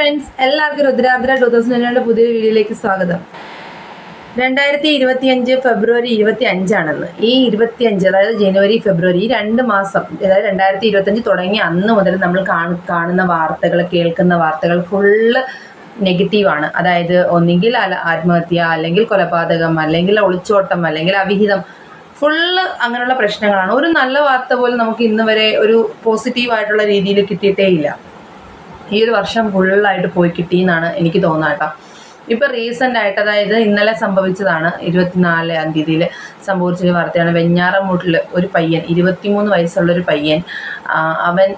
Friends, എല്ലാവർക്കും രുദ്രാദ്ര 2022 പുതിയ വീഡിയോയിലേക്ക് സ്വാഗതം. 2025 ഫെബ്രുവരി 25 ഈ 25, അതായത് ജനുവരി ഫെബ്രുവരി, ഈ 2 മാസം, അതായത് 2025 തുടങ്ങി അന്ന് മുതൽ നമ്മൾ കാണുന്ന വാർത്തകൾ, കേൾക്കുന്ന വാർത്തകൾ ഫുള്ള് നെഗറ്റീവാണ്. അതായത് ഒന്നുകിൽ ആത്മഹത്യ, അല്ലെങ്കിൽ കൊലപാതകം, അല്ലെങ്കിൽ ഒളിച്ചോട്ടം, അല്ലെങ്കിൽ അവിഹിതം, ഫുള്ള് അങ്ങനെയുള്ള പ്രശ്നങ്ങളാണ്. ഒരു നല്ല വാർത്ത പോലും നമുക്ക് ഇന്ന് വരെ ഒരു പോസിറ്റീവായിട്ടുള്ള രീതിയിൽ കിട്ടിയിട്ടേ ഇല്ല. ഈ ഒരു വർഷം ഫുള്ളായിട്ട് പോയി കിട്ടിയെന്നാണ് എനിക്ക് തോന്നുന്നത് കേട്ടോ. ഇപ്പോൾ റീസെൻ്റായിട്ട്, അതായത് ഇന്നലെ സംഭവിച്ചതാണ്, 24-ാം തീയതിയിൽ സംഭവിച്ചൊരു വാർത്തയാണ്. വെഞ്ഞാറമൂട്ടിൽ ഒരു പയ്യൻ, 23 വയസ്സുള്ളൊരു പയ്യൻ, അവൻ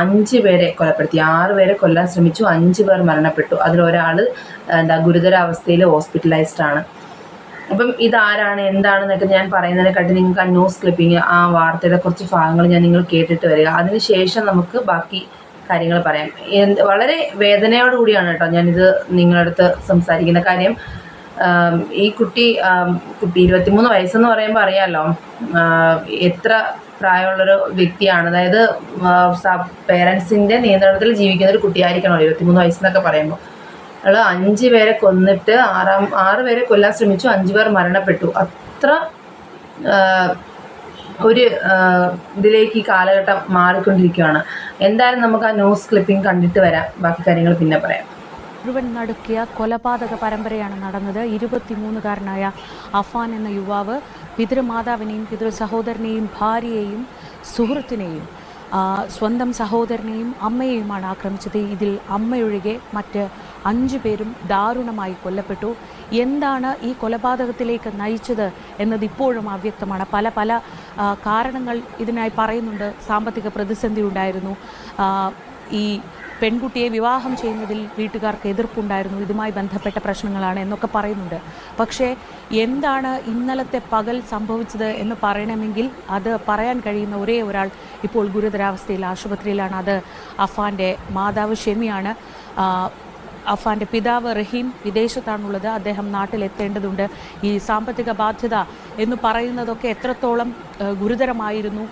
5 പേരെ കൊലപ്പെടുത്തി. 6 പേരെ കൊല്ലാൻ ശ്രമിച്ചു, 5 പേർ മരണപ്പെട്ടു. അതിലൊരാൾ ഗുരുതരാവസ്ഥയിൽ ഹോസ്പിറ്റലൈസ്ഡ് ആണ്. അപ്പം ഇതാരാണ്, എന്താണെന്നൊക്കെ ഞാൻ പറയുന്നതിനെക്കാട്ടി നിങ്ങൾക്ക് ആ ന്യൂസ് ക്ലിപ്പിങ്, ആ വാർത്തയുടെ കുറച്ച് ഭാഗങ്ങൾ നിങ്ങൾ കേട്ടിട്ട് വരിക. അതിനുശേഷം നമുക്ക് ബാക്കി കാര്യങ്ങൾ പറയാം. വളരെ വേദനയോടുകൂടിയാണ് കേട്ടോ ഞാനിത് നിങ്ങളുടെ അടുത്ത് സംസാരിക്കുന്ന. കാര്യം ഈ കുട്ടി 23 വയസ്സെന്ന് പറയുമ്പോൾ അറിയാമല്ലോ എത്ര പ്രായമുള്ളൊരു വ്യക്തിയാണ്. അതായത് പേരൻസിൻ്റെ നിയന്ത്രണത്തിൽ ജീവിക്കുന്ന ഒരു കുട്ടിയായിരിക്കണമല്ലോ 23 വയസ്സെന്നൊക്കെ പറയുമ്പോൾ. അയാൾ 5 പേരെ കൊന്നിട്ട് 6 പേരെ കൊല്ലാൻ ശ്രമിച്ചു, 5 പേർ മരണപ്പെട്ടു. അത്ര ഒരു ഇതിലേക്ക് ഈ കാലഘട്ടം മാറിക്കൊണ്ടിരിക്കുകയാണ്. എന്തായാലും നമുക്ക് ആ ന്യൂസ് ക്ലിപ്പിംഗ് കണ്ടിട്ട് വരാം, ബാക്കി കാര്യങ്ങൾ പിന്നെ പറയാം. മുഴുവൻ നടുക്കിയ കൊലപാതക പരമ്പരയാണ് നടന്നത്. 23-കാരനായ അഫാൻ എന്ന യുവാവ് പിതൃമാതാവിനെയും പിതൃ സഹോദരനെയും ഭാര്യയെയും സുഹൃത്തിനെയും സ്വന്തം സഹോദരനെയും അമ്മയെയുമാണ് ആക്രമിച്ചത്. ഇതിൽ അമ്മയൊഴികെ മറ്റ് 5 പേരും ദാരുണമായി കൊല്ലപ്പെട്ടു. എന്താണ് ഈ കൊലപാതകത്തിലേക്ക് നയിച്ചത് എന്നത് ഇപ്പോഴും അവ്യക്തമാണ്. പല കാരണങ്ങൾ ഇതിനായി പറയുന്നുണ്ട്. സാമ്പത്തിക പ്രതിസന്ധി ഉണ്ടായിരുന്നു, ഈ പെൺകുട്ടിയെ വിവാഹം ചെയ്യുന്നതിൽ വീട്ടുകാർക്ക് എതിർപ്പുണ്ടായിരുന്നു, ഇതുമായി ബന്ധപ്പെട്ട പ്രശ്നങ്ങളാണ് എന്നൊക്കെ പറയുന്നുണ്ട്. പക്ഷേ എന്താണ് ഇന്നലത്തെ പകൽ സംഭവിച്ചത് എന്ന് പറയണമെങ്കിൽ അത് പറയാൻ കഴിയുന്ന ഒരേ ഒരാൾ ഇപ്പോൾ ഗുരുതരാവസ്ഥയിൽ ആശുപത്രിയിലാണ്. അത് അഫാൻ്റെ മാതാവ് ഷെമിയാണ്. അഫാൻ്റെ പിതാവ് റഹീം വിദേശത്താണുള്ളത്. അദ്ദേഹം നാട്ടിലെത്തേണ്ടതുണ്ട്. ഈ സാമ്പത്തിക ബാധ്യത എന്ന് പറയുന്നതൊക്കെ എത്രത്തോളം ഗുരുതരമായിരുന്നു.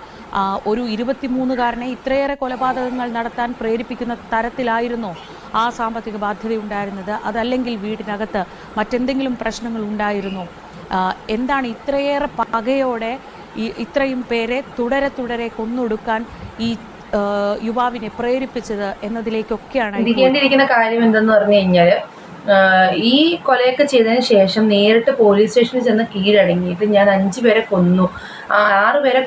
ഒരു 23-കാരനെ ഇത്രയേറെ കൊലപാതകങ്ങൾ നടത്താൻ പ്രേരിപ്പിക്കുന്ന തരത്തിലായിരുന്നോ ആ സാമ്പത്തിക ബാധ്യത ഉണ്ടായിരുന്നത്? അതല്ലെങ്കിൽ വീടിനകത്ത് മറ്റെന്തെങ്കിലും പ്രശ്നങ്ങൾ ഉണ്ടായിരുന്നോ? എന്താണ് ഇത്രയേറെ പകയോടെ ഇത്രയും പേരെ തുടരെ കൊന്നൊടുക്കാൻ ഈ യുവാവിനെ പ്രേരിപ്പിച്ചത് എന്നതിലേക്കൊക്കെയാണ് ഇരിക്കേണ്ടിയിരിക്കുന്ന കാര്യം എന്തെന്ന് പറഞ്ഞു കഴിഞ്ഞാൽ, ഈ കൊലയൊക്കെ ചെയ്തതിന് ശേഷം നേരിട്ട് പോലീസ് സ്റ്റേഷനിൽ ചെന്ന് കീഴടങ്ങിയിട്ട് ഞാൻ 5 പേരെ കൊന്നു, 6 പേരെ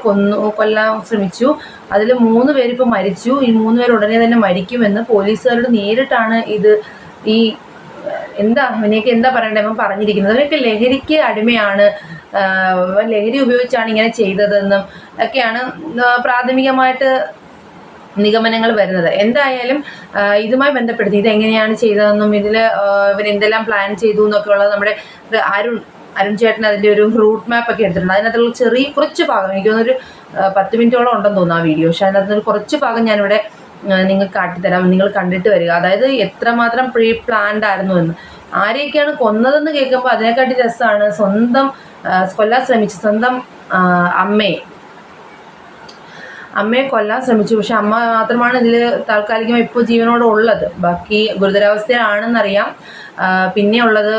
കൊല്ലാൻ ശ്രമിച്ചു, അതിൽ 3 പേരിപ്പോൾ മരിച്ചു, ഈ 3 പേർ ഉടനെ തന്നെ മരിക്കുമെന്ന് പോലീസുകാരോട് നേരിട്ടാണ് ഇവനെയൊക്കെ എന്താ പറയണ്ടേ അവൻ പറഞ്ഞിരിക്കുന്നത്. അവരൊക്കെ ലഹരിക്ക് അടിമയാണ്, ലഹരി ഉപയോഗിച്ചാണ് ഇങ്ങനെ ചെയ്തതെന്നും ഒക്കെയാണ് പ്രാഥമികമായിട്ട് നിഗമനങ്ങൾ വരുന്നത്. എന്തായാലും ഇതുമായി ബന്ധപ്പെടുത്തി ഇതെങ്ങനെയാണ് ചെയ്തതെന്നും ഇവർ എന്തെല്ലാം പ്ലാൻ ചെയ്തു എന്നൊക്കെ ഉള്ളത് നമ്മുടെ അരുൺ ചേട്ടൻ അതിൻ്റെ ഒരു റൂട്ട് മാപ്പ് ഒക്കെ എടുത്തിട്ടുണ്ട്. അതിനകത്തുള്ള കുറച്ച് ഭാഗം, എനിക്ക് തോന്നുന്നൊരു 10 മിനിറ്റോളം ഉണ്ടെന്ന് തോന്നുന്നു ആ വീഡിയോ. പക്ഷേ അതിനകത്തൊരു കുറച്ച് ഭാഗം ഞാനിവിടെ നിങ്ങൾക്ക് കാട്ടിത്തരാം, നിങ്ങൾ കണ്ടിട്ട് വരിക. അതായത് എത്രമാത്രം പ്രീ പ്ലാൻഡ് ആയിരുന്നു എന്ന്. ആരെയൊക്കെയാണ് കൊന്നതെന്ന് കേൾക്കുമ്പോൾ അതിനെക്കാട്ടി രസമാണ് കൊല്ലാൻ ശ്രമിച്ചു സ്വന്തം അമ്മയെ കൊല്ലാൻ ശ്രമിച്ചു. പക്ഷെ അമ്മ മാത്രമാണ് ഇതിൽ താൽക്കാലികമായി ഇപ്പോൾ ജീവനോടെ ഉള്ളത്. ബാക്കി ഗുരുതരാവസ്ഥയിലാണെന്നറിയാം. പിന്നെ ഉള്ളത്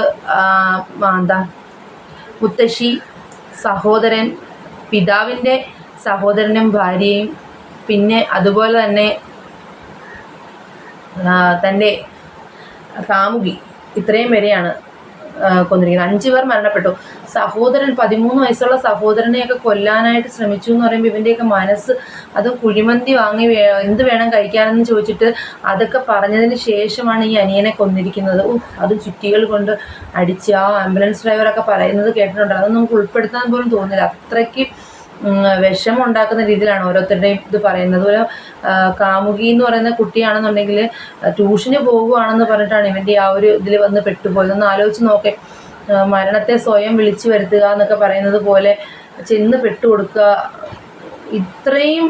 മുത്തശ്ശി, സഹോദരൻ, പിതാവിൻ്റെ സഹോദരനും ഭാര്യയും, പിന്നെ അതുപോലെ തന്നെ തൻ്റെ കാമുകി, ഇത്രയും പേരെയാണ് കൊന്നിരിക്കുന്നത്. 5 പേർ മരണപ്പെട്ടു. സഹോദരൻ, 13 വയസ്സുള്ള സഹോദരനെയൊക്കെ കൊല്ലാനായിട്ട് ശ്രമിച്ചു എന്ന് പറയുമ്പോൾ ഇവൻ്റെയൊക്കെ മനസ്സ്, അത് കുഴിമന്തി വാങ്ങി എന്ത് വേണം കഴിക്കാനെന്ന് ചോദിച്ചിട്ട് അതൊക്കെ പറഞ്ഞതിന് ശേഷമാണ് ഈ അനിയനെ കൊന്നിരിക്കുന്നത്. അത് ചുറ്റികൾ കൊണ്ട് അടിച്ച് ആ ആംബുലൻസ് ഡ്രൈവറൊക്കെ പറയുന്നത് കേട്ടിട്ടുണ്ട്. അതൊന്നും നമുക്ക് ഉൾപ്പെടുത്താൻ പോലും തോന്നില്ല. അത്രയ്ക്ക് വിഷമം ഉണ്ടാക്കുന്ന രീതിയിലാണ് ഓരോരുത്തരുടെയും ഇത് പറയുന്നത്. അതുപോലെ കാമുകി എന്ന് പറയുന്ന കുട്ടിയാണെന്നുണ്ടെങ്കിൽ ട്യൂഷന് പോകുകയാണെന്ന് പറഞ്ഞിട്ടാണ് ഇവൻ്റെ ആ ഒരു ഇതിൽ വന്ന് പെട്ടുപോയത്. ഒന്ന് ആലോചിച്ച് നോക്കേ, മരണത്തെ സ്വയം വിളിച്ചു വരുത്തുക എന്നൊക്കെ പറയുന്നത് പോലെ ചെന്ന് പെട്ടുകൊടുക്കുക. ഇത്രയും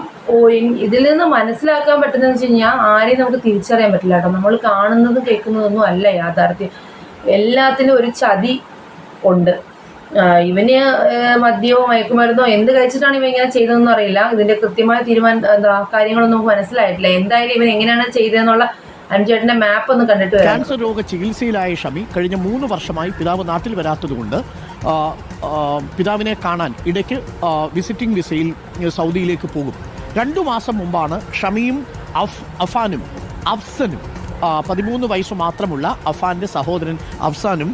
ഇതിൽ നിന്ന് മനസ്സിലാക്കാൻ പറ്റുന്നതെന്ന് വെച്ച് കഴിഞ്ഞാൽ ആരെയും നമുക്ക് തിരിച്ചറിയാൻ പറ്റില്ല കേട്ടോ. നമ്മൾ കാണുന്നതും കേൾക്കുന്നതൊന്നും അല്ല യാഥാർത്ഥ്യം. എല്ലാത്തിനും ഒരു ചതി ഉണ്ട്. ഇവന് മദ്യമോ മയക്കുമരുന്നോ എന്ത് കഴിച്ചിട്ടാണ് ഇവ ഇങ്ങനെ ചെയ്തതെന്ന് അറിയില്ല. ഇതിൻ്റെ കൃത്യമായ കാര്യങ്ങളൊന്നും നമുക്ക് മനസ്സിലായിട്ടില്ല. എന്തായാലും ഇവൻ എങ്ങനെയാണ് ചെയ്തതെന്നുള്ള അനുചേട്ടന്റെ മാപ്പ് ഒന്ന് കണ്ടിട്ട് വരാം. ക്യാൻസർ രോഗ ചികിത്സയിലായ ഷമി കഴിഞ്ഞ 3 വർഷമായി പിതാവ് നാട്ടിൽ വരാത്തതുകൊണ്ട് പിതാവിനെ കാണാൻ ഇടയ്ക്ക് വിസിറ്റിംഗ് വിസയിൽ സൗദിയിലേക്ക് പോകും. 2 മാസം മുമ്പാണ് ഷമിയും അഫാനും അഫ്സനും 13 വയസ്സ് മാത്രമുള്ള അഫാന്റെ സഹോദരൻ അഫ്സാനും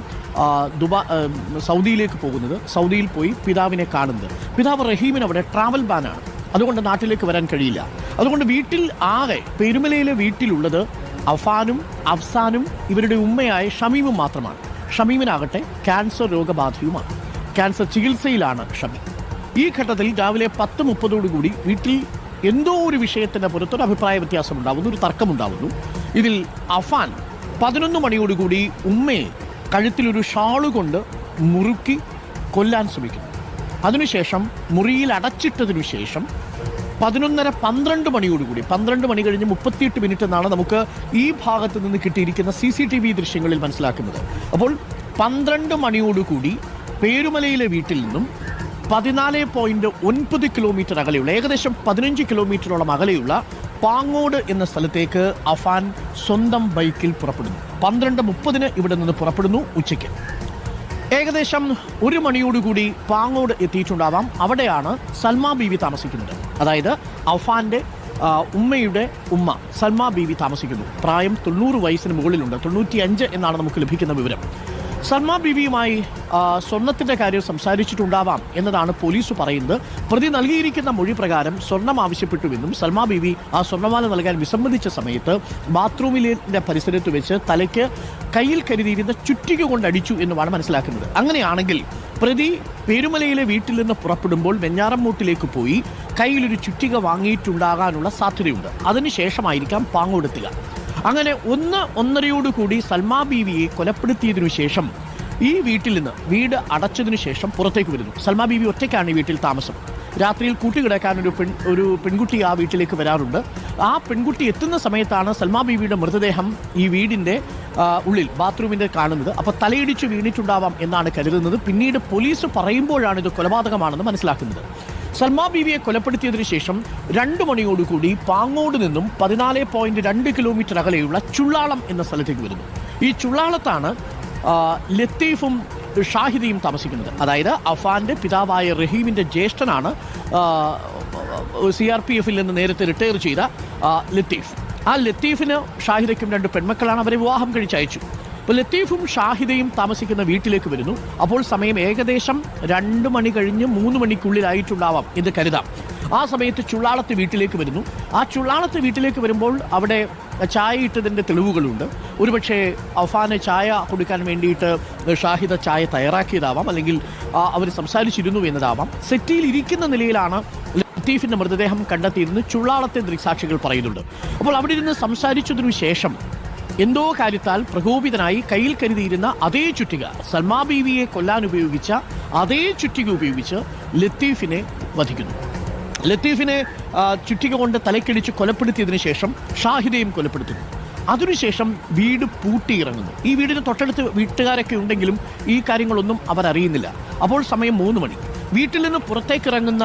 സൗദിയിലേക്ക് പോകുന്നത്. സൗദിയിൽ പോയി പിതാവിനെ കാണുന്നത്. പിതാവ് റഹീമിന് അവിടെ ട്രാവൽ ബാനാണ്, അതുകൊണ്ട് നാട്ടിലേക്ക് വരാൻ കഴിയില്ല. അതുകൊണ്ട് വീട്ടിൽ ആകെ പെരുമലയിലെ വീട്ടിലുള്ളത് അഫാനും അഫ്സാനും ഇവരുടെ ഉമ്മയായ ഷമീമും മാത്രമാണ്. ഷമീമിനാകട്ടെ ക്യാൻസർ രോഗബാധയുമാണ്. ക്യാൻസർ ചികിത്സയിലാണ് ഷമീം. ഈ ഘട്ടത്തിൽ രാവിലെ 10:30 വീട്ടിൽ എന്തോ ഒരു വിഷയത്തിൻ്റെ പുറത്തൊരു അഭിപ്രായ വ്യത്യാസം ഉണ്ടാവുന്നു, ഒരു തർക്കമുണ്ടാവുന്നു. ഇതിൽ അഫാൻ 11 മണിയോടുകൂടി ഉമ്മയെ കഴുത്തിലൊരു ഷാള് കൊണ്ട് മുറുക്കി കൊല്ലാൻ ശ്രമിക്കുന്നു. അതിനുശേഷം മുറിയിൽ അടച്ചിട്ടതിനു ശേഷം 11:30-12 മണിയോടുകൂടി, 12 മണി കഴിഞ്ഞ് 38 മിനിറ്റ് എന്നാണ് നമുക്ക് ഈ ഭാഗത്ത് നിന്ന് കിട്ടിയിരിക്കുന്ന CCTV ദൃശ്യങ്ങളിൽ മനസ്സിലാക്കുന്നത്. അപ്പോൾ 12 മണിയോടുകൂടി പേരുമലയിലെ വീട്ടിൽ നിന്നും 14.9 കിലോമീറ്റർ അകലെയുള്ള, ഏകദേശം 15 കിലോമീറ്ററോളം അകലെയുള്ള പാങ്ങോട് എന്ന സ്ഥലത്തേക്ക് അഫാൻ സ്വന്തം ബൈക്കിൽ പുറപ്പെടുന്നു. 12:30 ഇവിടെ നിന്ന് പുറപ്പെടുന്നു. ഉച്ചയ്ക്ക് ഏകദേശം 1 മണിയോടുകൂടി പാങ്ങോട് എത്തിയിട്ടുണ്ടാവാം. അവിടെയാണ് സൽമാ ബീവി താമസിക്കുന്നത്. അതായത് അഫാന്റെ ഉമ്മയുടെ ഉമ്മ സൽമാ ബീവി താമസിക്കുന്നു. പ്രായം 90 വയസ്സിന് മുകളിലുണ്ട്, 95 എന്നാണ് നമുക്ക് ലഭിക്കുന്ന വിവരം. സൽമാ ബീവിയുമായി സ്വർണത്തിന്റെ കാര്യം സംസാരിച്ചിട്ടുണ്ടാവാം എന്നതാണ് പോലീസ് പറയുന്നത്. പ്രതി നൽകിയിരിക്കുന്ന മൊഴി പ്രകാരം സ്വർണം ആവശ്യപ്പെട്ടുവെന്നും സൽമാ ബീവി ആ സ്വർണ്ണമാല നൽകാൻ വിസമ്മതിച്ച സമയത്ത് ബാത്റൂമിലെ പരിസരത്ത് വെച്ച് തലയ്ക്ക് കയ്യിൽ കരുതിയിരുന്ന ചുറ്റിക കൊണ്ടടിച്ചു എന്നുമാണ് മനസ്സിലാക്കുന്നത്. അങ്ങനെയാണെങ്കിൽ പ്രതി പേരുമലയിലെ വീട്ടിൽ നിന്ന് പുറപ്പെടുമ്പോൾ വെഞ്ഞാറമ്മൂട്ടിലേക്ക് പോയി കയ്യിലൊരു ചുറ്റിക വാങ്ങിയിട്ടുണ്ടാകാനുള്ള സാധ്യതയുണ്ട്. അതിനുശേഷമായിരിക്കാം പാങ്ങോടെത്തുക. അങ്ങനെ 1-1:30 സൽമാ ബീവിയെ കൊലപ്പെടുത്തിയതിനു ശേഷം ഈ വീട്ടിൽ നിന്ന് വീട് അടച്ചതിനു ശേഷം പുറത്തേക്ക് വരുന്നു. സൽമാ ബീവി ഒറ്റയ്ക്കാണ് ഈ വീട്ടിൽ താമസം. രാത്രിയിൽ കൂട്ടുകിടക്കാൻ ഒരു പെൺകുട്ടി ആ വീട്ടിലേക്ക് വരാറുണ്ട്. ആ പെൺകുട്ടി എത്തുന്ന സമയത്താണ് സൽമാ ബീവിയുടെ മൃതദേഹം ഈ വീടിൻ്റെ ഉള്ളിൽ ബാത്റൂമിൻ്റെ കാണുന്നത്. അപ്പോൾ തലയിടിച്ച് വീണിട്ടുണ്ടാവാം എന്നാണ് കരുതുന്നത്. പിന്നീട് പോലീസ് പറയുമ്പോഴാണ് ഇത് കൊലപാതകമാണെന്ന് മനസ്സിലാക്കുന്നത്. സൽമാ ബീവിയെ കൊലപ്പെടുത്തിയതിനു ശേഷം 2 മണിയോടുകൂടി പാങ്ങോട് നിന്നും 14.2 കിലോമീറ്റർ അകലെയുള്ള ചുള്ളാളം എന്ന സ്ഥലത്തേക്ക് വരുന്നു. ഈ ചുള്ളാളത്താണ് ലത്തീഫും ഷാഹിദയും താമസിക്കുന്നത്. അതായത് അഫാന്റെ പിതാവായ റഹീമിന്റെ ജ്യേഷ്ഠനാണ് CRPF നിന്ന് നേരത്തെ റിട്ടയർ ചെയ്ത ലത്തീഫ്. ആ ലത്തീഫിന് ഷാഹിദയ്ക്കും 2 പെൺമക്കളാണ്. അവരെ വിവാഹം കഴിച്ചയച്ചു. അപ്പോൾ ലത്തീഫും ഷാഹിദയും താമസിക്കുന്ന വീട്ടിലേക്ക് വരുന്നു. അപ്പോൾ സമയം ഏകദേശം 2 മണി കഴിഞ്ഞ് 3 മണിക്കുള്ളിലായിട്ടുണ്ടാവാം എന്ന് കരുതാം. ആ സമയത്ത് ചുള്ളാളത്ത് വീട്ടിലേക്ക് വരുന്നു. ആ ചുള്ളാളത്ത് വീട്ടിലേക്ക് വരുമ്പോൾ അവിടെ ചായ ഇട്ടതിൻ്റെ തെളിവുകളുണ്ട്. ഒരുപക്ഷെ അഫാന് ചായ കൊടുക്കാൻ വേണ്ടിയിട്ട് ഷാഹിദ ചായ തയ്യാറാക്കിയതാവാം, അല്ലെങ്കിൽ അവർ സംസാരിച്ചിരുന്നു എന്നതാവാം. സെറ്റിയിൽ ഇരിക്കുന്ന നിലയിലാണ് ലത്തീഫിൻ്റെ മൃതദേഹം കണ്ടെത്തിയിരുന്ന് ചുള്ളാളത്തെ ദൃക്സാക്ഷികൾ പറയുന്നുണ്ട്. അപ്പോൾ അവിടെ ഇരുന്ന് സംസാരിച്ചതിനു ശേഷം എന്തോ കാര്യത്താൽ പ്രകോപിതനായി കയ്യിൽ കരുതിയിരുന്ന അതേ ചുറ്റിക, സൽമാ ബീവിയെ കൊല്ലാൻ ഉപയോഗിച്ച അതേ ചുറ്റിക ഉപയോഗിച്ച് ലത്തീഫിനെ വധിക്കുന്നു. ലത്തീഫിനെ ചുറ്റിക കൊണ്ട് തലക്കടിച്ച് കൊലപ്പെടുത്തിയതിനു ശേഷം ഷാഹിദയും കൊലപ്പെടുത്തുന്നു. അതിനുശേഷം വീട് പൂട്ടിയിറങ്ങുന്നു. ഈ വീടിന് തൊട്ടടുത്ത് വീട്ടുകാരൊക്കെ ഉണ്ടെങ്കിലും ഈ കാര്യങ്ങളൊന്നും അവർ അറിയുന്നില്ല. അപ്പോൾ സമയം 3 മണി. വീട്ടിൽ നിന്ന് പുറത്തേക്കിറങ്ങുന്ന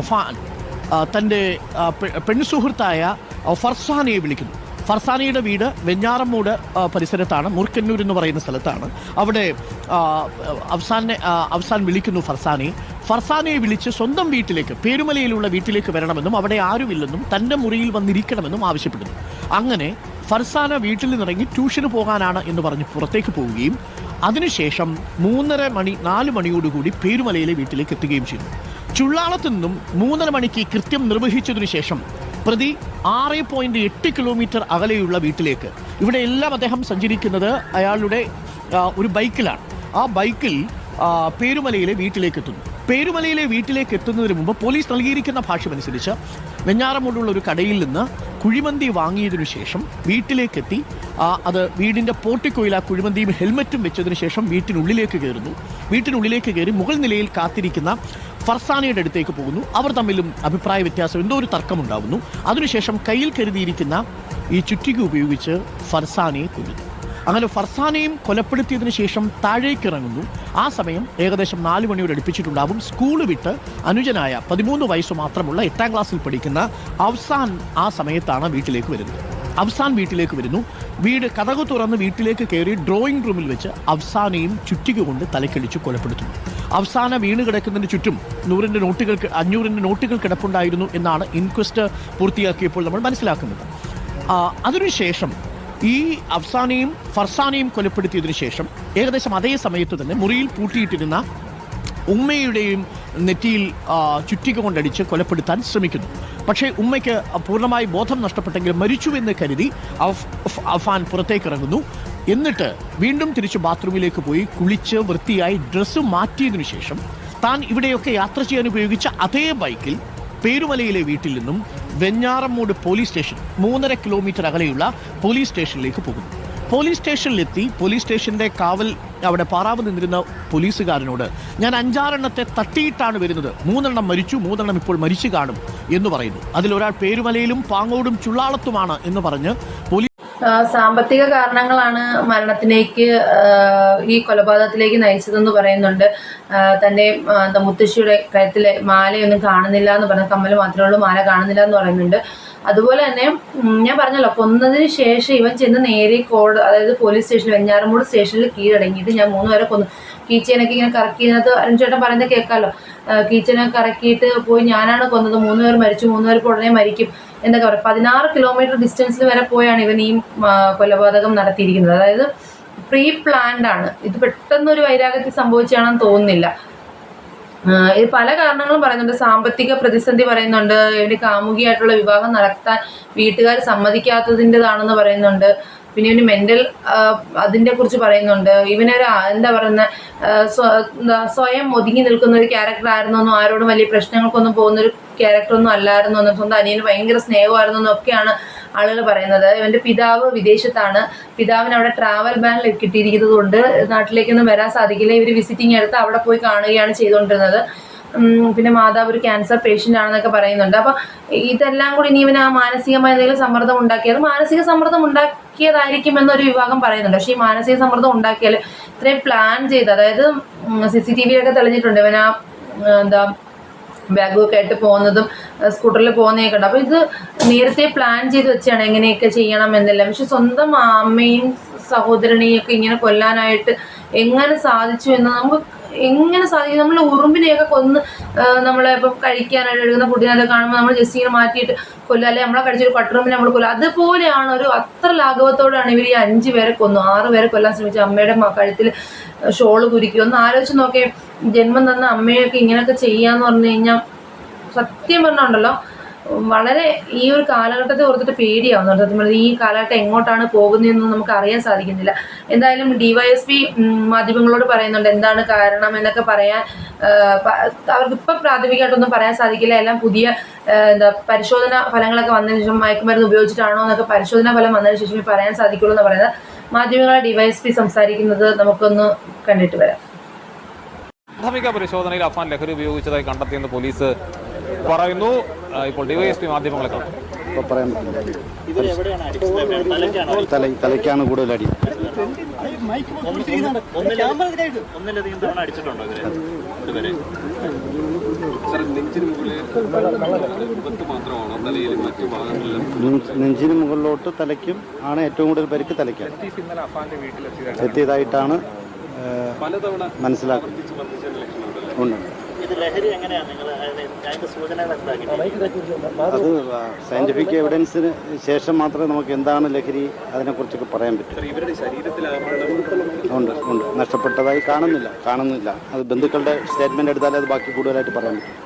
അഫാൻ തൻ്റെ പെൺസുഹൃത്തായ ഫർസാനയെ വിളിക്കുന്നു. ഫർസാനയുടെ വീട് വെഞ്ഞാറമ്മൂട് പരിസരത്താണ്, മുർക്കന്നൂർ എന്ന് പറയുന്ന സ്ഥലത്താണ്. അവിടെ അഫ്സാൻ വിളിക്കുന്നു ഫർസാനയെ വിളിച്ച് സ്വന്തം വീട്ടിലേക്ക്, പേരുമലയിലുള്ള വീട്ടിലേക്ക് വരണമെന്നും അവിടെ ആരുമില്ലെന്നും തൻ്റെ മുറിയിൽ വന്നിരിക്കണമെന്നും ആവശ്യപ്പെടുന്നു. അങ്ങനെ ഫർസാന വീട്ടിൽ നിന്നിറങ്ങി ട്യൂഷന് പോകാനാണ് എന്ന് പറഞ്ഞ് പുറത്തേക്ക് പോവുകയും അതിനുശേഷം 3:30-4 മണിയോടുകൂടി പേരുമലയിലെ വീട്ടിലേക്ക് എത്തുകയും ചെയ്തു. ചുള്ളാളത്തു നിന്നും 3:30 മണിക്ക് കൃത്യം നിർവഹിച്ചതിനു ശേഷം പ്രതി 6.8 കിലോമീറ്റർ അകലെയുള്ള വീട്ടിലേക്ക്, ഇവിടെ എല്ലാം അദ്ദേഹം സഞ്ചരിക്കുന്നത് അയാളുടെ ഒരു ബൈക്കിലാണ്. ആ ബൈക്കിൽ പേരുമലയിലെ വീട്ടിലേക്ക് എത്തുന്നു. പേരുമലയിലെ വീട്ടിലേക്ക് എത്തുന്നതിന് മുമ്പ് പോലീസ് നൽകിയിരിക്കുന്ന ഭാഷ്യമനുസരിച്ച് വെഞ്ഞാറമൂടുള്ള ഒരു കടയിൽ നിന്ന് കുഴിമന്തി വാങ്ങിയതിനു ശേഷം വീട്ടിലേക്കെത്തി അത് വീടിൻ്റെ പോർട്ടിക്കോയിൽ ആ കുഴിമന്തിയും ഹെൽമറ്റും വെച്ചതിന് ശേഷം വീട്ടിനുള്ളിലേക്ക് കയറുന്നു. വീട്ടിനുള്ളിലേക്ക് കയറി മുകൾ നിലയിൽ കാത്തിരിക്കുന്ന ഫർസാനയുടെ അടുത്തേക്ക് പോകുന്നു. അവർ തമ്മിലും അഭിപ്രായ വ്യത്യാസം, എന്തോ ഒരു തർക്കമുണ്ടാവുന്നു. അതിനുശേഷം കയ്യിൽ കരുതിയിരിക്കുന്ന ഈ ചുറ്റിക ഉപയോഗിച്ച് ഫർസാനയെ കൊല്ലുന്നു. അങ്ങനെ ഫർസാനയും കൊലപ്പെടുത്തിയതിനു ശേഷം താഴേക്ക് ഇറങ്ങുന്നു. ആ സമയം ഏകദേശം 4 മണിയോട് അടുപ്പിച്ചിട്ടുണ്ടാവും. സ്കൂൾ വിട്ട് അനുജനായ 13 വയസ്സ് മാത്രമുള്ള 8ാം ക്ലാസ്സിൽ പഠിക്കുന്ന അഫ്സാൻ ആ സമയത്താണ് വീട്ടിലേക്ക് വരുന്നത്. അഫ്സാൻ വീട്ടിലേക്ക് വരുന്നു. വീട് കതകു തുറന്ന് വീട്ടിലേക്ക് കയറി ഡ്രോയിങ് റൂമിൽ വെച്ച് അഫ്സാനെയും ചുറ്റിക കൊണ്ട് തലക്കടിച്ച് കൊലപ്പെടുത്തുന്നു. അഫ്സാന വീണ് കിടക്കുന്നതിന് ചുറ്റും 500 നോട്ടുകൾ കിടപ്പുണ്ടായിരുന്നു എന്നാണ് ഇൻക്വസ്റ്റ് പൂർത്തിയാക്കിയപ്പോൾ നമ്മൾ മനസ്സിലാക്കുന്നത്. അതിനുശേഷം ഈ അഫ്സാനെയും ഫർസാനെയും കൊലപ്പെടുത്തിയതിനു ശേഷം ഏകദേശം അതേ സമയത്ത് തന്നെ മുറിയിൽ പൂട്ടിയിട്ടിരുന്ന ഉമ്മയുടെയും നെറ്റിയിൽ ചുറ്റിക കൊണ്ടടിച്ച് കൊലപ്പെടുത്താൻ ശ്രമിക്കുന്നു. പക്ഷേ ഉമ്മയ്ക്ക് പൂർണ്ണമായി ബോധം നഷ്ടപ്പെട്ടെങ്കിലും മരിച്ചുവെന്ന് കരുതി അഫാൻ പുറത്തേക്കിറങ്ങുന്നു. എന്നിട്ട് വീണ്ടും തിരിച്ച് ബാത്റൂമിലേക്ക് പോയി കുളിച്ച് വൃത്തിയായി ഡ്രസ്സ് മാറ്റിയതിനു ശേഷം താൻ ഇവിടെയൊക്കെ യാത്ര ചെയ്യാൻ ഉപയോഗിച്ച അതേ ബൈക്കിൽ പേരുമലയിലെ വീട്ടിൽ നിന്നും വെഞ്ഞാറമ്മൂട് പോലീസ് സ്റ്റേഷൻ 3.5 കിലോമീറ്റർ അകലെയുള്ള പോലീസ് സ്റ്റേഷനിലേക്ക് പോകുന്നു. പോലീസ് സ്റ്റേഷനിലെത്തി പോലീസ് സ്റ്റേഷന്റെ കാവൽ അവിടെ പാറാവ് നിന്നിരുന്ന പോലീസുകാരനോട് ഞാൻ 5-6 എണ്ണത്തെ തട്ടിയിട്ടാണ് വരുന്നത്, 3 എണ്ണം മരിച്ചു, 3 എണ്ണം ഇപ്പോൾ മരിച്ചു കാണും എന്ന് പറയുന്നു. അതിലൊരാൾ പേരുമലയിലും പാങ്ങോടും ചുള്ളാളത്തുമാണ് എന്ന് പറഞ്ഞ് പോലീസ് സാമ്പത്തിക കാരണങ്ങളാണ് മരണത്തിലേക്ക് ഈ കൊലപാതകത്തിലേക്ക് നയിച്ചതെന്ന് പറയുന്നുണ്ട്. തൻ്റെ മുത്തശ്ശിയുടെ കഴുത്തിലെ മാലയൊന്നും കാണുന്നില്ല എന്ന് പറഞ്ഞ, കമ്മൽ മാത്രമേ ഉള്ളൂ, മാല കാണുന്നില്ല എന്ന് പറയുന്നുണ്ട്. അതുപോലെ തന്നെ ഞാൻ പറഞ്ഞല്ലോ, കൊന്നതിന് ശേഷം ഇവൻ ചെന്ന് നേരെ അതായത് പോലീസ് സ്റ്റേഷനിൽ വെഞ്ഞാറമൂട് സ്റ്റേഷനിൽ കീഴടങ്ങിയിട്ട് ഞാൻ 3 പേരെ കൊന്നു. കീച്ചേനൊക്കെ ഇങ്ങനെ കറക്കിയതിനകത്ത് അരുൺചേട്ടൻ പറയുന്നത് കേൾക്കാമല്ലോ. കീച്ചനൊക്കെ കറക്കിയിട്ട് പോയി ഞാനാണ് കൊന്നത്, 3 പേർ മരിച്ചു, 3 പേർക്ക് ഉടനെ മരിക്കും എന്നൊക്കെ പറയും. 16 കിലോമീറ്റർ ഡിസ്റ്റൻസിൽ വരെ പോയാണ് ഇവൻ ഈ കൊലപാതകം നടത്തിയിരിക്കുന്നത്. അതായത് പ്രീ പ്ലാൻഡ് ആണ് ഇത്. പെട്ടെന്നൊരു വൈരാഗ്യത്തിൽ സംഭവിച്ചാണെന്ന് തോന്നുന്നില്ല. ഇത് പല കാരണങ്ങളും പറയുന്നുണ്ട്. സാമ്പത്തിക പ്രതിസന്ധി പറയുന്നുണ്ട്. ഇവന് കാമുകിയായിട്ടുള്ള വിവാഹം നടത്താൻ വീട്ടുകാർ സമ്മതിക്കാത്തതിൻ്റെതാണെന്ന് പറയുന്നുണ്ട്. പിന്നെ ഇവന് മെൻ്റൽ അതിൻ്റെ കുറിച്ച് പറയുന്നുണ്ട്. ഇവനൊരു എന്താ പറയുന്ന സ്വയം ഒതുങ്ങി നിൽക്കുന്ന ഒരു ക്യാരക്ടർ ആയിരുന്നെന്നും ആരോടും വലിയ പ്രശ്നങ്ങൾക്കൊന്നും പോകുന്നൊരു ക്യാരക്ടറൊന്നും അല്ലായിരുന്നു എന്നും സ്വന്തം അനിയന് ഭയങ്കര സ്നേഹമായിരുന്നു എന്നൊക്കെയാണ് ആളുകൾ പറയുന്നത്. ഇവൻ്റെ പിതാവ് വിദേശത്താണ്. പിതാവിന് അവിടെ ട്രാവൽ ബാൻ കിട്ടിയിരിക്കുന്നത് കൊണ്ട് നാട്ടിലേക്കൊന്നും വരാൻ സാധിക്കില്ല. ഇവർ വിസിറ്റിംഗ് എടുത്ത് അവിടെ പോയി കാണുകയാണ് ചെയ്തുകൊണ്ടിരുന്നത്. പിന്നെ മാതാവ് ഒരു ക്യാൻസർ പേഷ്യൻ്റ് ആണെന്നൊക്കെ പറയുന്നുണ്ട്. അപ്പോൾ ഇതെല്ലാം കൂടി ഇനി ഇവന് ആ മാനസികമായ എന്തെങ്കിലും സമ്മർദ്ദം ഉണ്ടാക്കിയത് മാനസിക സമ്മർദ്ദം ഉണ്ടാക്കിയതായിരിക്കും എന്നൊരു വിഭാഗം പറയുന്നുണ്ട്. പക്ഷേ ഈ മാനസിക സമ്മർദ്ദം ഉണ്ടാക്കിയാൽ ഇത്രയും പ്ലാൻ ചെയ്ത്, അതായത് CCTV-യൊക്കെ തെളിഞ്ഞിട്ടുണ്ട് ഇവൻ ആ ബാഗൊക്കെ ആയിട്ട് പോകുന്നതും സ്കൂട്ടറിൽ പോകുന്നതൊക്കെ ഉണ്ട്. അപ്പോൾ ഇത് നേരത്തെ പ്ലാൻ ചെയ്ത് വെച്ചാണ് എങ്ങനെയൊക്കെ ചെയ്യണം എന്നെല്ലാം. പക്ഷെ സ്വന്തം അമ്മയും സഹോദരനെയൊക്കെ ഇങ്ങനെ കൊല്ലാനായിട്ട് എങ്ങനെ സാധിച്ചു എന്ന് നമുക്ക് എങ്ങനെ സാധിക്കും? നമ്മൾ ഉറുമ്പിനെയൊക്കെ കൊന്ന് നമ്മളെ ഇപ്പം കഴിക്കാനായിട്ട് എടുക്കുന്ന ഫുഡിനൊക്കെ കാണുമ്പോൾ നമ്മൾ ജസ്റ്റ് ഇങ്ങനെ മാറ്റിയിട്ട് കൊല്ലുക, അല്ലെങ്കിൽ നമ്മളെ കഴിച്ചൊരു പട്ടുറുമ്പിനെ നമ്മൾ കൊല്ലുക. അതുപോലെയാണ് അത്ര ലാഘവത്തോടാണ് ഇവർ ഈ 5 പേരെ കൊന്നു. 6 പേരെ കൊല്ലാൻ ശ്രമിച്ചു. അമ്മയുടെ കഴുത്തിൽ ഷോള് കുരുക്കി. ഒന്ന് ആലോചിച്ച് നോക്കേ, ജന്മം തന്ന അമ്മയൊക്കെ ഇങ്ങനെയൊക്കെ ചെയ്യാന്ന് പറഞ്ഞു കഴിഞ്ഞാൽ സത്യം പറഞ്ഞുണ്ടല്ലോ, വളരെ ഈ ഒരു കാലഘട്ടത്തെ ഓർത്തിട്ട് പേടിയാവുന്നുണ്ട്. സത്യം പറഞ്ഞാൽ ഈ കാലഘട്ടം എങ്ങോട്ടാണ് പോകുന്നതെന്ന് നമുക്ക് അറിയാൻ സാധിക്കുന്നില്ല. എന്തായാലും DYSP മാധ്യമങ്ങളോട് പറയുന്നുണ്ട് എന്താണ് കാരണം എന്നൊക്കെ പറയാൻ. അവർക്കിപ്പോൾ പ്രാഥമികമായിട്ടൊന്നും പറയാൻ സാധിക്കില്ല. എല്ലാം പുതിയ പരിശോധന ഫലങ്ങളൊക്കെ വന്നതിന് ശേഷം മയക്കുമരുന്ന് ഉപയോഗിച്ചിട്ടാണോ എന്നൊക്കെ പരിശോധനാ ഫലം വന്നതിന് ശേഷം പറയാൻ സാധിക്കുള്ളൂ എന്ന് പറയുന്നത് മാധ്യമങ്ങളെ DYSP സംസാരിക്കുന്നത് നമുക്കൊന്ന് കണ്ടിട്ട് വരാം. പ്രാഥമിക പരിശോധനയിൽ അഫാൻ ലഹരി ഉപയോഗിച്ചതായി കണ്ടെത്തിയെന്ന് പോലീസ് പറയുന്നു. ഇപ്പോൾ DYSP മാധ്യമങ്ങളെ കാണും. ഇപ്പോൾ പറയാൻ പറ്റില്ല. തലയ്ക്കാണ് കൂടുതൽ അടി. നെഞ്ചിന് മുകളിലോട്ട് തലയ്ക്കും ആണ് ഏറ്റവും കൂടുതൽ പരിക്ക്. തലയ്ക്കാണ് എത്തിയതായിട്ടാണ് മനസ്സിലാക്കുന്നത്. അത് സയന്റിഫിക് എവിഡൻസിന് ശേഷം മാത്രമേ നമുക്ക് എന്താണ് ലഹരി അതിനെക്കുറിച്ചൊക്കെ പറയാൻ പറ്റൂ. ഉണ്ട് നഷ്ടപ്പെട്ടതായി കാണുന്നില്ല. അത് ബന്ധുക്കളുടെ സ്റ്റേറ്റ്മെന്റ് എടുത്താലേ അത് ബാക്കി കൂടുതലായിട്ട് പറയാൻ പറ്റും.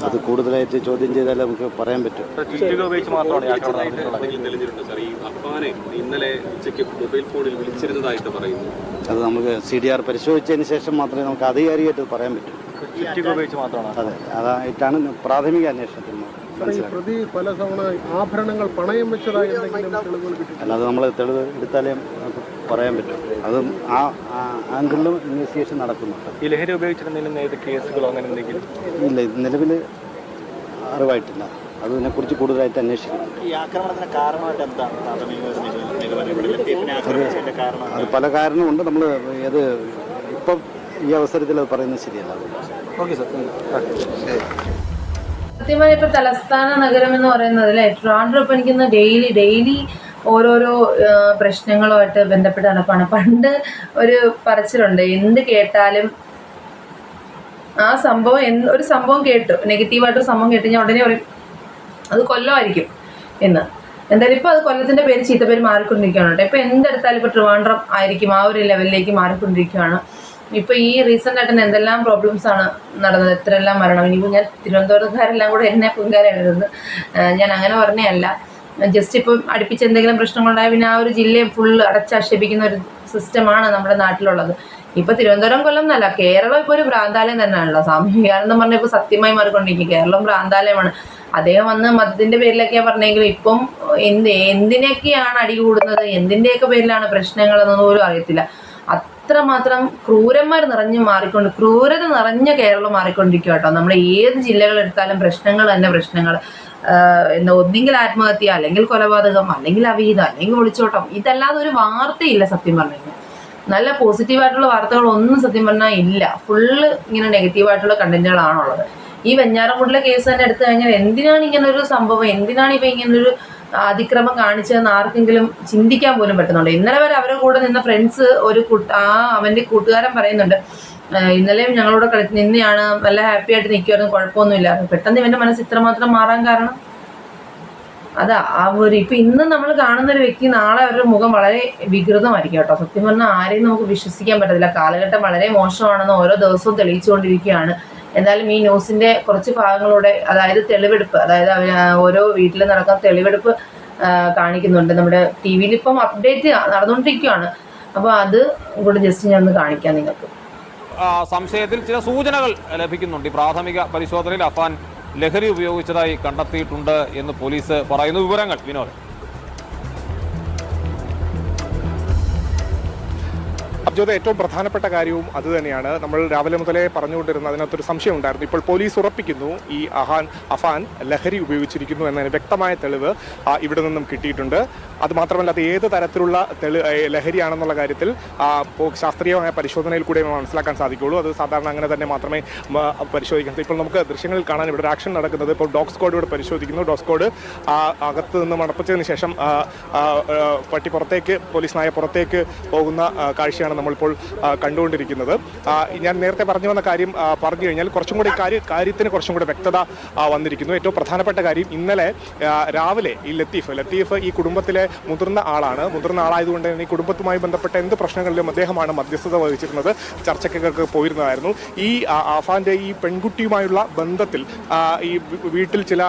അത് കൂടുതലായിട്ട് ചോദ്യം ചെയ്താലേ നമുക്ക് പറയാൻ പറ്റും. അത് നമുക്ക് CDR പരിശോധിച്ചതിന് ശേഷം മാത്രമേ നമുക്ക് ആധികാരികമായിട്ട് പറയാൻ പറ്റൂ. അതെ, അതായിട്ടാണ് പ്രാഥമിക അന്വേഷണത്തിൽ പ്രതി പലതവണ ആഭരണങ്ങൾ പണയം വെച്ചതായി അല്ലാതെ നമ്മൾ തെളിവ് എടുത്താലേ നമുക്ക് പറയാൻ പറ്റും. അതും ആ ആംഗിളിലും ഇൻവെസ്റ്റിഗേഷൻ നടക്കുന്നുണ്ട്. ഈ ലഹരി ഉപയോഗിച്ചിരുന്നതിലും ഏത് കേസുകളോ അങ്ങനെ എന്തെങ്കിലും ഇല്ല, നിലവിൽ അറിവായിട്ടില്ല. അതിനെക്കുറിച്ച് കൂടുതലായിട്ട് അന്വേഷിക്കുന്നു. അത് പല കാരണമുണ്ട്. നമ്മൾ അത് ഇപ്പം ഈ അവസരത്തിൽ അത് പറയുന്നത് ശരിയല്ല. Okay sir. സത്യമായി ഇപ്പോൾ തലസ്ഥാന നഗരം എന്ന് പറയുന്നത് അല്ലേ, ട്രിവാൻഡ്രം ഇപ്പം എനിക്കൊന്ന് ഡെയിലി ഓരോരോ പ്രശ്നങ്ങളുമായിട്ട് ബന്ധപ്പെട്ട് നടപ്പാണ്. പണ്ട് ഒരു പറച്ചിലുണ്ട്, എന്ത് കേട്ടാലും ആ സംഭവം ഒരു സംഭവം കേട്ടു, നെഗറ്റീവായിട്ടൊരു സംഭവം കേട്ട് കഴിഞ്ഞാൽ ഉടനെ പറയും അത് കൊല്ലമായിരിക്കും എന്ന്. എന്തായാലും ഇപ്പോൾ അത് കൊല്ലത്തിൻ്റെ പേര് ചീത്തപ്പേര് മാറിക്കൊണ്ടിരിക്കുകയാണ് കേട്ടോ. ഇപ്പോൾ എന്തെടുത്താലും ഇപ്പോൾ ട്രിവാൻഡ്രം ആയിരിക്കും ആ ഒരു ലെവലിലേക്ക് മാറിക്കൊണ്ടിരിക്കുകയാണ്. ഇപ്പോൾ ഈ റീസെൻ്റ് ആയിട്ട് എന്തെല്ലാം പ്രോബ്ലംസാണ് നടന്നത്, എത്രയെല്ലാം മരണം. ഇനിയിപ്പോൾ ഞാൻ തിരുവനന്തപുരത്തുകാരെല്ലാം കൂടെ എന്നെ പൊങ്കാലെഴുതുന്നത്, ഞാൻ അങ്ങനെ പറഞ്ഞതല്ല. ജസ്റ്റ് ഇപ്പം അടുപ്പിച്ച് എന്തെങ്കിലും പ്രശ്നങ്ങളുണ്ടായാൽ പിന്നെ ആ ഒരു ജില്ലയെ ഫുള്ള് അടച്ചാക്ഷേപിക്കുന്ന ഒരു സിസ്റ്റമാണ് നമ്മുടെ നാട്ടിലുള്ളത്. ഇപ്പോൾ തിരുവനന്തപുരം കൊല്ലം എന്നല്ല, കേരളം ഇപ്പോൾ ഒരു ഭ്രാന്താലയം തന്നെയാണല്ലോ. സാമൂഹികാരെന്ന് പറഞ്ഞാൽ ഇപ്പോൾ സത്യമായി മാറിക്കൊണ്ടിരിക്കും. കേരളം ഭ്രാന്താലയമാണ്. അദ്ദേഹം വന്ന് മതത്തിൻ്റെ പേരിലൊക്കെയാണ് പറഞ്ഞെങ്കിലും ഇപ്പം എന്തിനൊക്കെയാണ് അടി കൂടുന്നത്, എന്തിൻ്റെയൊക്കെ പേരിലാണ് പ്രശ്നങ്ങളെന്നൊന്നും പോലും അറിയത്തില്ല. അത്രമാത്രം ക്രൂരന്മാർ ക്രൂരത നിറഞ്ഞ കേരളം മാറിക്കൊണ്ടിരിക്കുക കേട്ടോ. നമ്മൾ ഏത് ജില്ലകളെടുത്താലും പ്രശ്നങ്ങൾ തന്നെ പ്രശ്നങ്ങൾ. ഒന്നെങ്കിൽ ആത്മഹത്യ, അല്ലെങ്കിൽ കൊലപാതകം, അല്ലെങ്കിൽ അവിഹിതം, അല്ലെങ്കിൽ ഒളിച്ചോട്ടം. ഇതല്ലാതെ ഒരു വാർത്തയില്ല സത്യം പറഞ്ഞു കഴിഞ്ഞാൽ. നല്ല പോസിറ്റീവായിട്ടുള്ള വാർത്തകളൊന്നും സത്യം പറഞ്ഞാൽ ഇല്ല. ഫുള്ള് ഇങ്ങനെ നെഗറ്റീവായിട്ടുള്ള കണ്ടന്റുകളാണുള്ളത്. ഈ വെഞ്ഞാറമൂടിലെ കേസ് തന്നെ എടുത്തു കഴിഞ്ഞാൽ എന്തിനാണ് ഇങ്ങനൊരു സംഭവം, എന്തിനാണ് ഇപ്പം ഇങ്ങനൊരു അതിക്രമം കാണിച്ചതെന്ന് ആർക്കെങ്കിലും ചിന്തിക്കാൻ പോലും പറ്റുന്നുണ്ട്. ഇന്നലെ വരെ അവരുടെ കൂടെ നിന്ന ഫ്രണ്ട്സ് അവൻ്റെ കൂട്ടുകാരൻ പറയുന്നുണ്ട്, ഇന്നലെയും ഞങ്ങളോട് നിന്നെയാണ്, നല്ല ഹാപ്പി ആയിട്ട് നിൽക്കുമായിരുന്നു, കുഴപ്പമൊന്നുമില്ല. പെട്ടെന്ന് ഇവൻ്റെ മനസ്സ് ഇത്രമാത്രം മാറാൻ കാരണം അതാ ഇപ്പം ഇന്ന് നമ്മൾ കാണുന്നൊരു വ്യക്തി നാളെ അവരുടെ മുഖം വളരെ വികൃതമായിരിക്കും കേട്ടോ. സത്യം പറഞ്ഞാൽ ആരെയും നമുക്ക് വിശ്വസിക്കാൻ പറ്റത്തില്ല. കാലഘട്ടം വളരെ മോശമാണെന്ന് ഓരോ ദിവസവും തെളിയിച്ചുകൊണ്ടിരിക്കുകയാണ്. എന്തായാലും ഈ ന്യൂസിൻ്റെ കുറച്ച് ഭാഗങ്ങളൂടെ, അതായത് തെളിവെടുപ്പ്, അതായത് ഓരോ വീട്ടിൽ നടക്കുന്ന തെളിവെടുപ്പ് കാണിക്കുന്നുണ്ട്. നമ്മുടെ ടി വിയിൽ ഇപ്പം അപ്ഡേറ്റ് നടന്നുകൊണ്ടിരിക്കുകയാണ്. അപ്പോൾ അത് കൂടെ ജസ്റ്റ് ഞാൻ ഒന്ന് കാണിക്കാം നിങ്ങൾക്ക്. സംശയത്തിൽ ചില സൂചനകൾ ലഭിക്കുന്നുണ്ട്. ഈ പ്രാഥമിക പരിശോധനയിൽ അഫാൻ ലഹരി ഉപയോഗിച്ചതായി കണ്ടെത്തിയിട്ടുണ്ട് എന്ന് പോലീസ് പറയുന്നു. വിവരങ്ങൾ വിനോദ്. അബ്ജോദ്, ഏറ്റവും പ്രധാനപ്പെട്ട കാര്യവും അതുതന്നെയാണ്. നമ്മൾ രാവിലെ മുതലേ പറഞ്ഞുകൊണ്ടിരുന്ന അതിനകത്തൊരു സംശയം ഉണ്ടായിരുന്നു. ഇപ്പോൾ പോലീസ് ഉറപ്പിക്കുന്നു ഈ അഫാൻ ലഹരി ഉപയോഗിച്ചിരിക്കുന്നു എന്നതിന് വ്യക്തമായ തെളിവ് ഇവിടെ നിന്നും കിട്ടിയിട്ടുണ്ട്. അതുമാത്രമല്ല, അത് ഏത് തരത്തിലുള്ള ലഹരിയാണെന്നുള്ള കാര്യത്തിൽ ശാസ്ത്രീയമായ പരിശോധനയിൽ കൂടെ മനസ്സിലാക്കാൻ സാധിക്കുകയുള്ളൂ. അത് സാധാരണ അങ്ങനെ തന്നെ മാത്രമേ പരിശോധിക്കാൻ. ഇപ്പോൾ നമുക്ക് ദൃശ്യങ്ങളിൽ കാണാൻ ഇവിടെ ഒരു ആക്ഷൻ നടക്കുന്നത്. ഇപ്പോൾ ഡോഗ് സ്ക്വാഡ് ഇവിടെ പരിശോധിക്കുന്നു. ഡോഗ് സ്ക്വാഡ് അകത്ത് നിന്ന് മണപ്പിച്ചതിന് ശേഷം പട്ടി പുറത്തേക്ക്, പോലീസ് നായ പുറത്തേക്ക് പോകുന്ന കാഴ്ചയാണ് നമ്മളിപ്പോൾ കണ്ടുകൊണ്ടിരിക്കുന്നത്. ഞാൻ നേരത്തെ പറഞ്ഞു വന്ന കാര്യം പറഞ്ഞു കഴിഞ്ഞാൽ കുറച്ചും കൂടി കാര്യത്തിന് കുറച്ചും കൂടി വ്യക്തത വന്നിരിക്കുന്നു. ഏറ്റവും പ്രധാനപ്പെട്ട കാര്യം, ഇന്നലെ രാവിലെ ഈ ലത്തീഫ് ഈ കുടുംബത്തിലെ മുതിർന്ന ആളായതുകൊണ്ട് തന്നെ ഈ കുടുംബത്തുമായി ബന്ധപ്പെട്ട എന്ത് പ്രശ്നങ്ങളിലും അദ്ദേഹമാണ് മധ്യസ്ഥത വഹിച്ചിരുന്നത്, ചർച്ചയ്ക്കൊക്കെ പോയിരുന്നതായിരുന്നു. ഈ അഫാന്റെ ഈ പെൺകുട്ടിയുമായുള്ള ബന്ധത്തിൽ ഈ വീട്ടിൽ ചില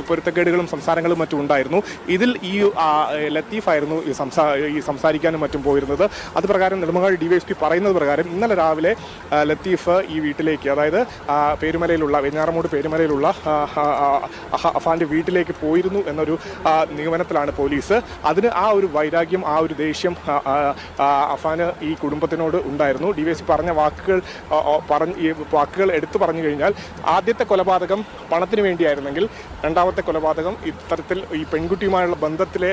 പൊരുത്തക്കേടുകളും സംസാരങ്ങളും മറ്റും ഉണ്ടായിരുന്നു. ഇതിൽ ഈ ലത്തീഫായിരുന്നു ഈ സംസാരിക്കാനും മറ്റും പോയിരുന്നത്. അത് പ്രകാരം നെടുമങ്ങാട് DYSP പറയുന്നത് പ്രകാരം ഇന്നലെ രാവിലെ ലത്തീഫ് ഈ വീട്ടിലേക്ക്, അതായത് വെഞ്ഞാറമൂട് പേരുമലയിലുള്ള അഫാന്റെ വീട്ടിലേക്ക് പോയിരുന്നു എന്നൊരു നിഗമനത്തിലാണ് പോലീസ്. അതിന് ആ ഒരു വൈരാഗ്യം, ആ ഒരു ദേഷ്യം അഫാന് ഈ കുടുംബത്തിനോട് ഉണ്ടായിരുന്നു. DYSP പറഞ്ഞ വാക്കുകൾ എടുത്തു പറഞ്ഞു കഴിഞ്ഞാൽ, ആദ്യത്തെ കൊലപാതകം പണത്തിന് വേണ്ടിയായിരുന്നെങ്കിൽ രണ്ടാമത്തെ കൊലപാതകം ഇത്തരത്തിൽ ഈ പെൺകുട്ടിയുമായുള്ള ബന്ധത്തിലെ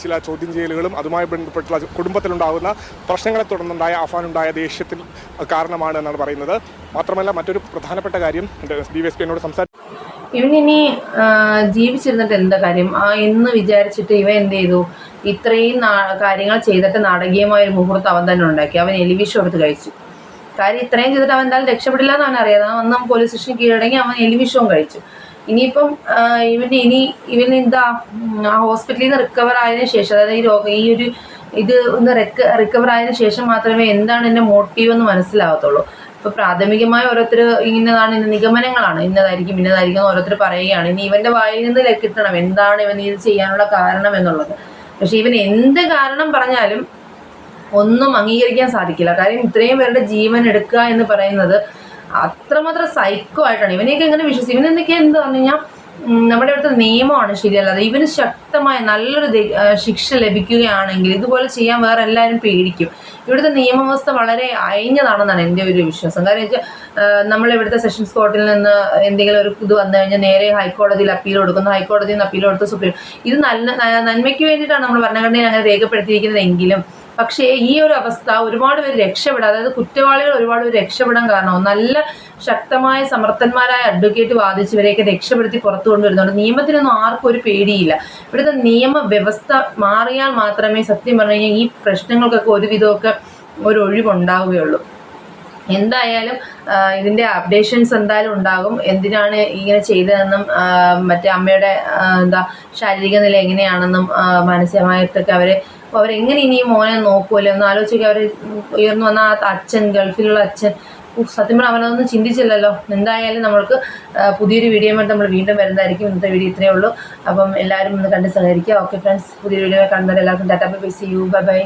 ചില ചോദ്യം ചെയ്യലുകളും അതുമായി ബന്ധപ്പെട്ടുള്ള കുടുംബത്തിലുണ്ടാകുന്ന പ്രശ്നങ്ങളെ തുടർന്നുണ്ടായ അഫാനുണ്ടായ ദേഷ്യത്തിൽ കാരണമാണ് എന്നാണ് പറയുന്നത്. മാത്രമല്ല, മറ്റൊരു പ്രധാനപ്പെട്ട കാര്യം DYSP എന്നോട് ഇവനിനി ജീവിച്ചിരുന്നിട്ട് എന്താ കാര്യം എന്ന് വിചാരിച്ചിട്ട് ഇവൻ എന്ത് ചെയ്തു, ഇത്രയും കാര്യങ്ങൾ ചെയ്തിട്ട് നാടകീയമായ ഒരു മുഹൂർത്തം അവൻ തന്നെ ഉണ്ടാക്കി. അവൻ എലിവിഷം എടുത്ത് കഴിച്ചു. കാര്യം ഇത്രയും ചെയ്തിട്ട് അവൻ എന്തായാലും രക്ഷപ്പെടില്ല എന്ന് അവൻ അറിയാതെ വന്ന് പോലീസ് സ്റ്റേഷനിൽ കീഴടങ്ങി അവൻ എലിവിഷവും കഴിച്ചു. ഇനിയിപ്പം ഇവന് എന്താ ഹോസ്പിറ്റലിൽ നിന്ന് റിക്കവർ ആയതിനു ശേഷം, അതായത് ഇത് ഒന്ന് റിക്കവർ ആയതിനു ശേഷം മാത്രമേ എന്താണ് എൻ്റെ മോട്ടീവ് എന്ന് മനസ്സിലാവത്തുള്ളൂ. ഇപ്പോൾ പ്രാഥമികമായ ഓരോരുത്തർ ഇന്നതാണ് നിഗമനങ്ങളാണ്, ഇന്നതായിരിക്കും ഓരോരുത്തർ പറയുകയാണ്. ഇനി ഇവൻ്റെ വായിൽ നിന്ന് കിട്ടണം എന്താണ് ഇവൻ ഇത് ചെയ്യാനുള്ള കാരണം എന്നുള്ളത്. പക്ഷെ ഇവൻ എന്ത് കാരണം പറഞ്ഞാലും ഒന്നും അംഗീകരിക്കാൻ സാധിക്കില്ല. കാര്യം ഇത്രയും പേരുടെ ജീവൻ എടുക്കുക എന്ന് പറയുന്നത് അത്രമാത്രം സൈക്കോ ആയിട്ടാണ്. ഇവനെയൊക്കെ എങ്ങനെ വിശ്വസിക്കും? ഇവനെന്തൊക്കെയാ എന്താ പറഞ്ഞു കഴിഞ്ഞാൽ നമ്മുടെ ഇവിടുത്തെ നിയമമാണ് ശരിയല്ലാതെ ഇവന് ശക്തമായ നല്ലൊരു ശിക്ഷ ലഭിക്കുകയാണെങ്കിൽ ഇതുപോലെ ചെയ്യാൻ വേറെ എല്ലാവരും പേടിക്കും. ഇവിടുത്തെ നിയമവ്യവസ്ഥ വളരെ അയഞ്ഞതാണെന്നാണ് എൻ്റെ ഒരു വിശ്വാസം. കാരണം വെച്ചാൽ നമ്മളിവിടുത്തെ സെഷൻസ് കോർട്ടിൽ നിന്ന് എന്തെങ്കിലും ഒരു ഇത് വന്നു കഴിഞ്ഞാൽ നേരെ ഹൈക്കോടതിയിൽ അപ്പീൽ കൊടുക്കുന്നു, ഹൈക്കോടതിയിൽ നിന്ന് അപ്പീൽ കൊടുത്ത് സുപ്രീം. ഇത് നന്മയ്ക്ക് വേണ്ടിയിട്ടാണ് നമ്മൾ ഭരണഘടനയിൽ അങ്ങനെ രേഖപ്പെടുത്തിയിരിക്കുന്നതെങ്കിലും പക്ഷേ ഈ ഒരു അവസ്ഥ ഒരുപാട് പേര് രക്ഷപ്പെടാം, അതായത് കുറ്റവാളികൾ ഒരുപാട് പേര് രക്ഷപ്പെടാൻ കാരണമാവും. നല്ല ശക്തമായ സമർത്ഥന്മാരായ അഡ്വക്കേറ്റ് വാദിച്ചവരെയൊക്കെ രക്ഷപ്പെടുത്തി പുറത്തു കൊണ്ടുവരുന്നുണ്ട്. നിയമത്തിനൊന്നും ആർക്കും ഒരു പേടിയില്ല. ഇവിടുത്തെ നിയമ വ്യവസ്ഥ മാറിയാൽ മാത്രമേ സത്യം പറഞ്ഞു കഴിഞ്ഞാൽ ഈ പ്രശ്നങ്ങൾക്കൊക്കെ ഒരുവിധമൊക്കെ ഒരു ഒഴിവുണ്ടാവുകയുള്ളൂ. എന്തായാലും ഇതിൻ്റെ അപ്ഡേഷൻസ് എന്തായാലും ഉണ്ടാകും. എന്തിനാണ് ഇങ്ങനെ ചെയ്തതെന്നും മറ്റേ അമ്മയുടെ ശാരീരിക നില എങ്ങനെയാണെന്നും മാനസികമായിട്ടൊക്കെ അവരെങ്ങനെ ഇനി മോനെ നോക്കുമല്ലോ ഒന്ന് ആലോചിക്കുക. അവർ ഉയർന്നു വന്ന ആ അച്ഛൻ, ഗൾഫിലുള്ള അച്ഛൻ, സത്യം പറഞ്ഞാൽ അവനൊന്നും ചിന്തിച്ചില്ലല്ലോ. എന്തായാലും നമ്മൾക്ക് പുതിയൊരു വീഡിയോയുമായിട്ട് നമ്മൾ വീണ്ടും വരുന്നതായിരിക്കും. ഇന്നത്തെ വീഡിയോ ഇത്രയേ ഉള്ളൂ. അപ്പം എല്ലാവരും ഒന്ന് കണ്ട് സഹകരിക്കുക. ഓക്കെ ഫ്രണ്ട്സ്, പുതിയൊരു വീഡിയോ കാണുന്നവരെല്ലാവർക്കും tata bye, see you, bye by.